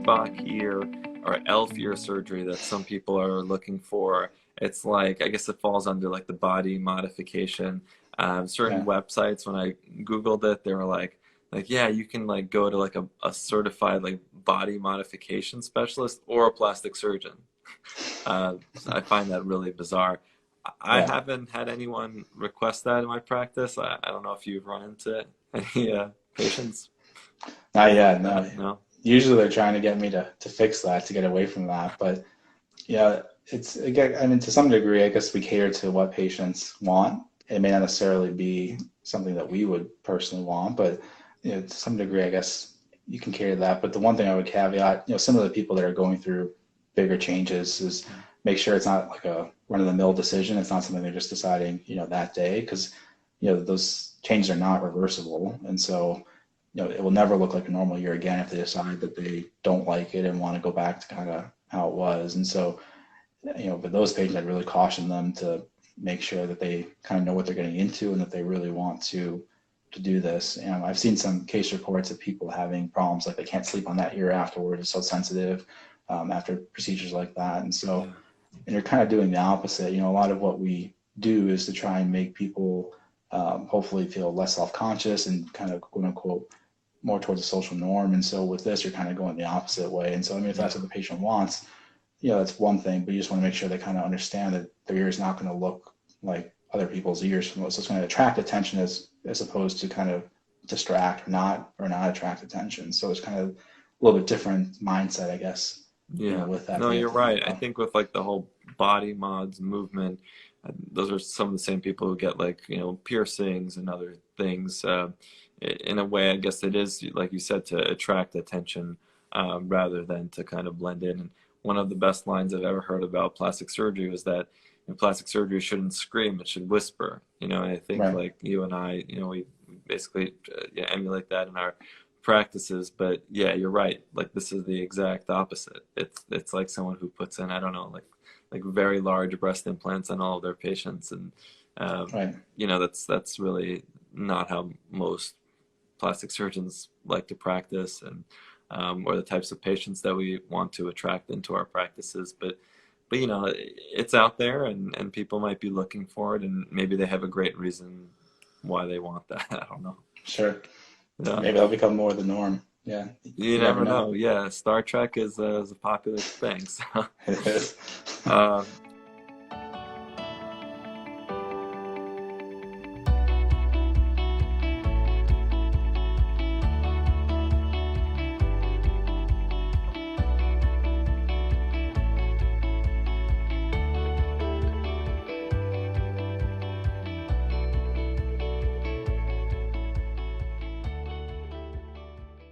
Spock ear or elf ear surgery that some people are looking for. It's like, I guess it falls under like the body modification. Certain Yeah. websites, when I Googled it, they were like, yeah, you can like go to like a certified like body modification specialist or a plastic surgeon. I find that really bizarre. I Yeah. haven't had anyone request that in my practice. I don't know if you've run into any patients Not with yet, that. no. No? Usually they're trying to get me to fix that, to get away from that. But yeah, it's again, I mean, to some degree, I guess we cater to what patients want. It may not necessarily be something that we would personally want, but to some degree, I guess you can cater to that. But the one thing I would caveat, some of the people that are going through bigger changes is make sure it's not like a run-of-the-mill decision. It's not something they're just deciding, that day, because those changes are not reversible, and so it will never look like a normal year again if they decide that they don't like it and want to go back to kind of how it was. And so, for those patients, I'd really caution them to make sure that they kind of know what they're getting into and that they really want to do this. And I've seen some case reports of people having problems, like they can't sleep on that ear afterward. It's so sensitive after procedures like that. And so, Yeah. and you're kind of doing the opposite. A lot of what we do is to try and make people hopefully feel less self-conscious and kind of quote unquote more towards a social norm. And so with this, you're kind of going the opposite way. And so, I mean, if Yeah. that's what the patient wants, that's one thing, but you just want to make sure they kind of understand that their ear is not going to look like other people's ears. So it's going to attract attention as opposed to kind of distract or not attract attention. So it's kind of a little bit different mindset, I guess, Yeah. with that No, that you have you're to think right. I about. think with like the whole body mods movement, those are some of the same people who get like, piercings and other things. In a way, I guess it is, like you said, to attract attention rather than to kind of blend in. And one of the best lines I've ever heard about plastic surgery was that plastic surgery shouldn't scream, it should whisper. And I think Right. like you and I, we basically yeah, emulate that in our practices. But yeah, you're right. Like this is the exact opposite. It's like someone who puts in, I don't know, like very large breast implants on all of their patients, and Right. that's really not how most plastic surgeons like to practice, and or the types of patients that we want to attract into our practices. But it's out there, and people might be looking for it, and maybe they have a great reason why they want that. I don't know. Sure. Yeah. Maybe that'll become more the norm. Yeah. You You never never know. know. Yeah, Star Trek is a popular thing. So, It is. uh,